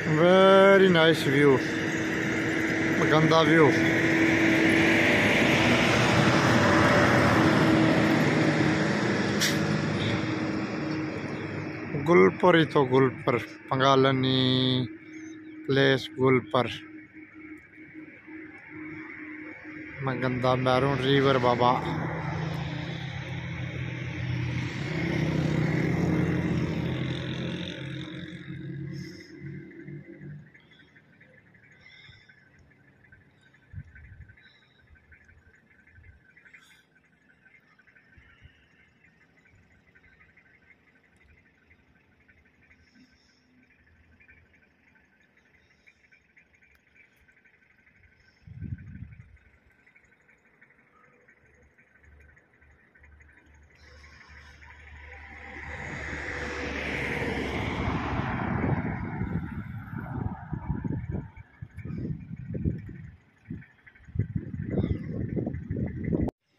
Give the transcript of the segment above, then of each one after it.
Very nice view. Maganda view. Gulpar ito, Gulpar. Pangalan ni place Gulpar. Maganda, meron river baba.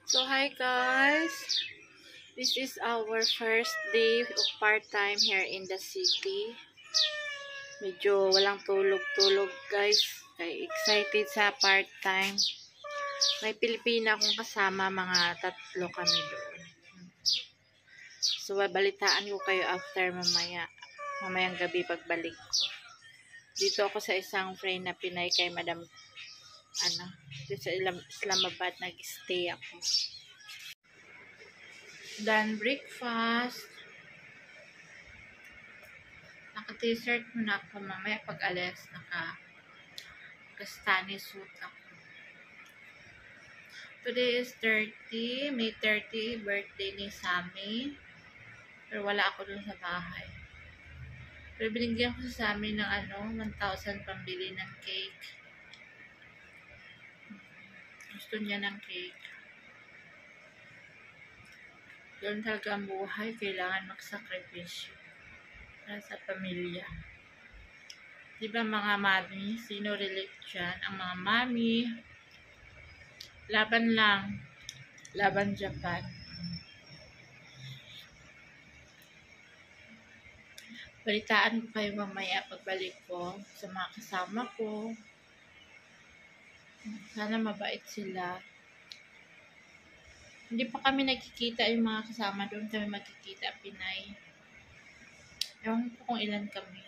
So hi guys, this is our first day of part-time here in the city. Medyo walang tulog-tulog guys, kaya excited sa part-time. May Pilipina akong kasama, mga 3 kami doon. So babalitaan ko kayo after mamayang gabi pagbalik ko. Dito ako sa isang friend na Pinay kay Madam dito sa Islamabad nag-stay ako. Done breakfast. Naka-t-shirt muna ako, mamaya pag alis naka-kastani suit ako. Today is May 30, birthday ni Sammy. Pero wala ako dun sa bahay. Pero binigyan ko sa Sammy ng 1,000 pambili ng cake. Gusto niya ng cake. Doon talaga ang buhay. Kailangan magsakripisyo para sa pamilya. Diba mga mami? Sino relate dyan? Ang mga mami, laban lang. Laban Japan. Balitaan ko kayo mamaya pagbalik ko sa mga kasama ko. Sana mabait sila. Hindi pa kami nagkikita yung mga kasama. Doon kami magkikita, Pinay. Ewan ko kung ilan kami.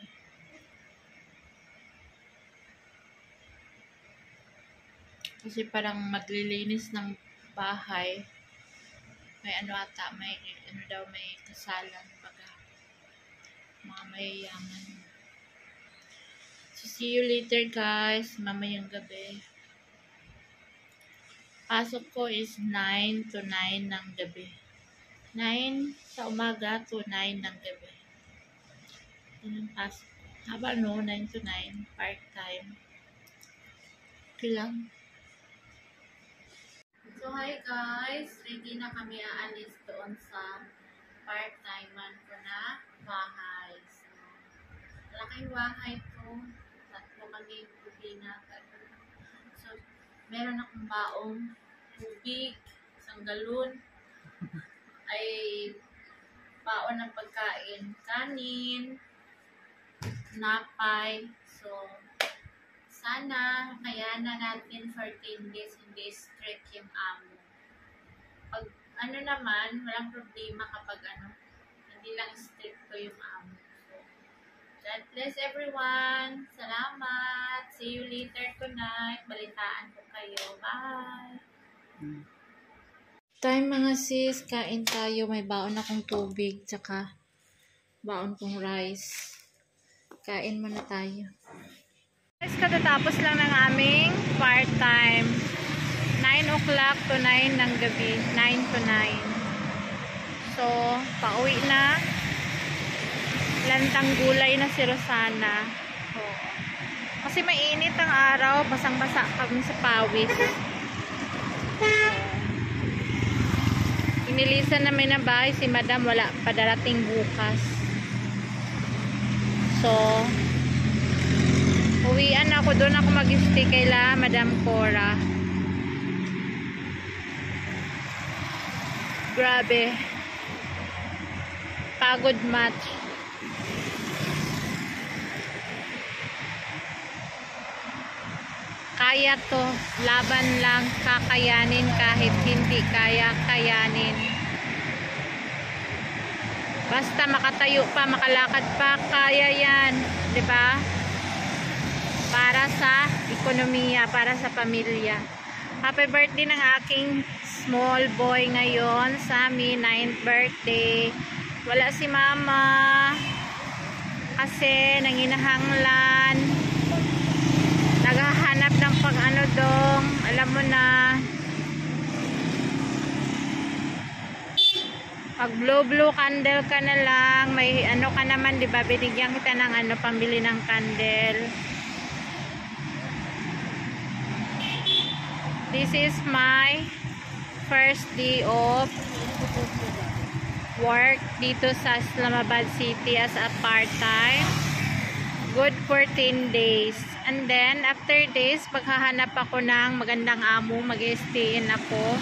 Kasi parang maglilinis ng bahay. May may kasalan. Baga. Mga mayayaman. So, see you later guys. Mamayang gabi. Pasok ko is 9 to 9 ng gabi. 9 sa umaga to 9 ng gabi. Yun ang pasok ko. Haba 9 to 9, part-time. Okay lang. So hi guys, ready na kami aalis doon sa part-time ko na bahay. So, malaking bahay to. 3 kami kubina. So, meron akong baong tubig, isang galon, ay baon ng pagkain, kanin, napay. So, sana kayanan natin for 10 days, hindi strict yung amo. Pag naman, walang problema kapag hindi lang strict ko yung amo. So, God bless everyone. Salamat. See you later tonight. Balitaan ko kayo. Bye. Time mga sis. Kain tayo. May baon akong tubig. Tsaka baon kong rice. Kain muna tayo. Guys, katatapos lang ng aming part-time. 9 o'clock to 9 ng gabi. 9 to 9. So, pauwi na. Lantang gulay na si Rosana. Oo. Kasi mainit ang araw, basang-basa kami sa pawis. Inilisan namin na bahay si Madam, wala pa darating bukas. So, uwian ako, doon ako mag-stay kaila Madam Cora. Grabe. Pagod match. kaya to. Laban lang, kakayanin kahit hindi kaya, kayanin. Basta makatayo pa, makalakad pa, kaya yan. 'Di ba? Para sa ekonomiya, para sa pamilya. Happy birthday ng aking small boy ngayon, Sammy, 9th birthday. Wala si mama kasi nanginahanglan, naghahanap ng pag-ano dong, alam mo na, pag blue candle ka na lang, may ano ka naman, di ba, binigyan kita ng ano, pambili ng candle. This is my first day of work dito sa Islamabad City as a part-time. Good for 10 days. And then, after days, paghahanap ako ng magandang amo, mag-stay-in ako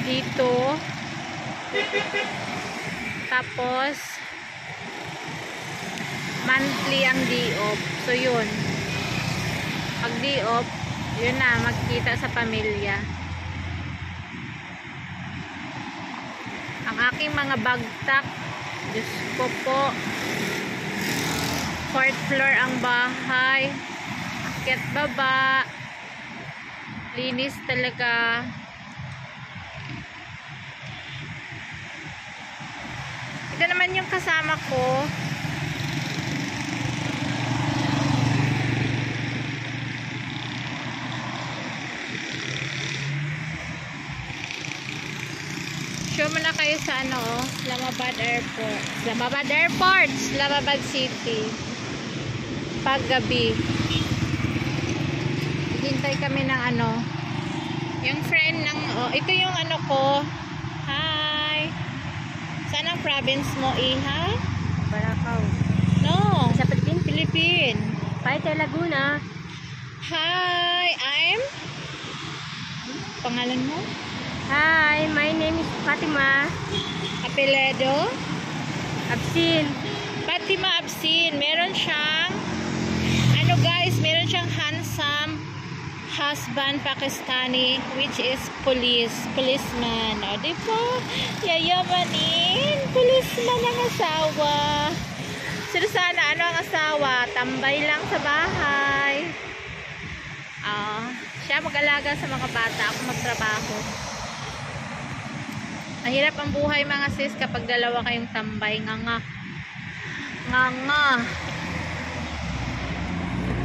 dito. Tapos, monthly ang day off. So, yun. Pag day off, yun na, magkita sa pamilya. Ang aking mga bagtak, Diyos ko po, 4th floor ang bahay, akyat baba, linis talaga. Ito naman yung kasama ko. Show mo na kayo sa ano, Islamabad Airport. Islamabad Airport, Islamabad City. Paggabi. Hintay kami ng ano, yung friend ng, oh, ito yung ano ko. Hi. Saan ang province mo, Iha? Barakaw. No. Sa Philippine. Paite, Laguna. Hi, I'm? Pangalan mo? Hi, my name is Fatima Apeledo? Absin. Fatima Absin. Meron siyang, ano guys, meron siyang handsome husband Pakistani, which is policeman. O, di ba? Yayamanin. Policeman ang asawa. Sino sana, ano ang asawa? Tambay lang sa bahay. Siya mag-alaga sa mga bata. Ako magtrabaho. Mahirap ang buhay mga sis kapag dalawa kayong tambay. Nga.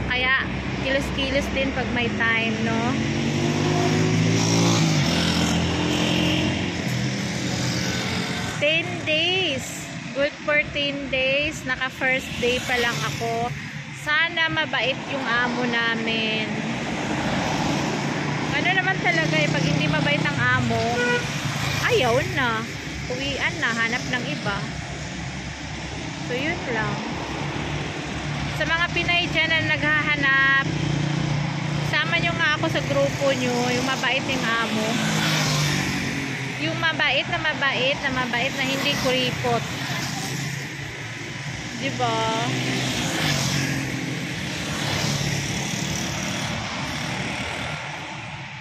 Kaya kilos-kilos din pag may time, no? Days. Good for 10 days. Naka first day pa lang ako. Sana mabait yung amo namin. Ano naman talaga eh, pag hindi mabait ang amo, ayaw na. Uwian na, hanap ng iba. So, yun lang. Sa mga Pinay dyan na naghahanap, sama nyo nga ako sa grupo nyo, yung mabait yung amo. Yung mabait na hindi kuripot. Diba?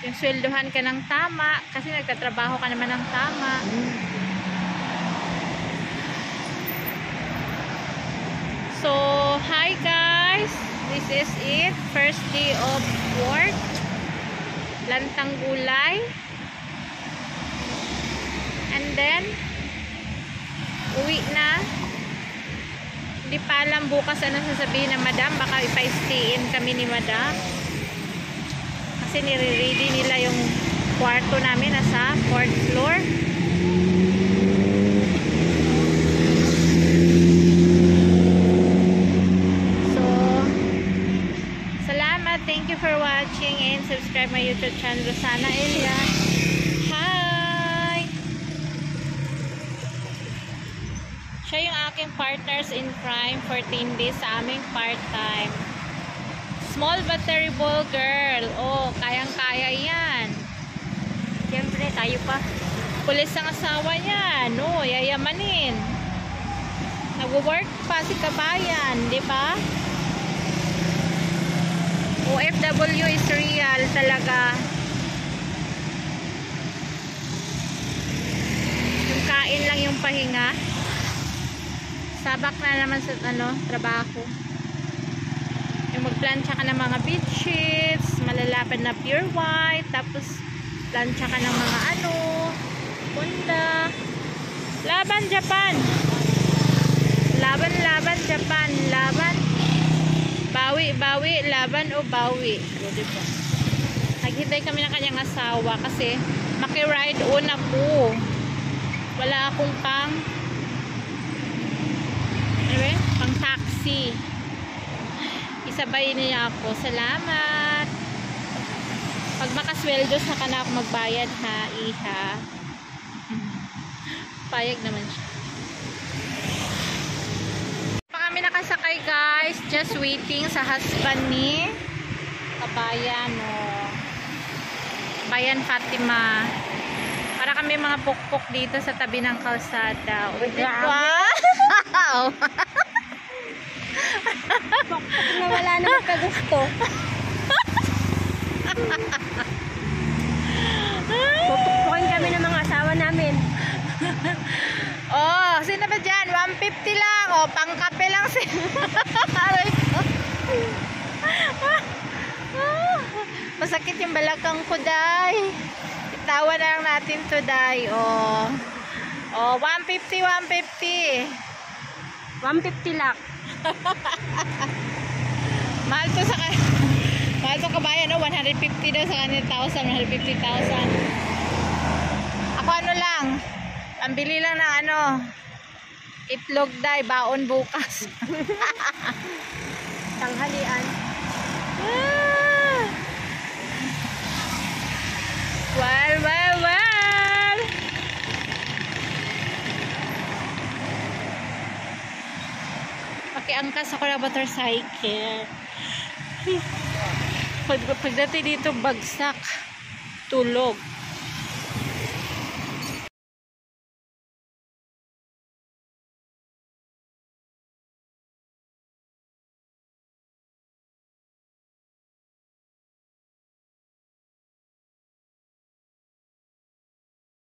Yung sweldohan ka ng tama, kasi nagtatrabaho ka naman ng tama. So, hi guys! This is it. First day of work. Lantang gulay. And then, uwi na. Hindi pa alam bukas ano sasabihin ng madam. Baka ipa-stay in kami ni madam. Kasi nire-ready nila yung kwarto namin nasa 4th floor. So, salamat. Thank you for watching and subscribe my YouTube channel, Rosana Elia. Hi! Siya yung aking partners in crime for 10 days sa aming part-time. Small but terrible girl. Oh, kayang-kaya yan. Siyempre, tayo pa. Pulis ang asawa niya. No, yayamanin. Nag-work pa si kabayan, di ba? OFW is real talaga. Yung kain lang yung pahinga. Sabak na naman sa trabaho. Yung magplansya ka ng mga bead sheets, malalapad na pure white, tapos plansya ka ng mga punda. Laban Japan. Laban Japan. Laban. Bawi, laban o bawi. O, diba? Naghintay kami ng kanyang asawa kasi maki-ride on ako. Wala akong pang taxi. Isabay niya ako. Salamat. Pag makasweldo saka na ako magbayad ha, iha. Payag naman siya. Pa kami nakasakay guys. Just waiting sa husband ni Kabayan Bayan Fatima. Para kami mga pukpok dito sa tabi ng kalsada. Wow! Na wala naman kagusto. Pupukpukin kami ng mga asawa namin. Oh, sino ba dyan? 150 lang. Oh, pangkape lang Aray ko. Masakit yung balakang ko, day. Itawa na lang natin to, day. Oh. Oh, 150. 150 lang. Mahal to Kabayan, 150 daw sa kanil 150,000. Ako lang, pambili lang ng itlog day, baon bukas. Tanghalian. Well. Pakiangkas ako na motorcycle. Pagdating dito bagsak, tulog.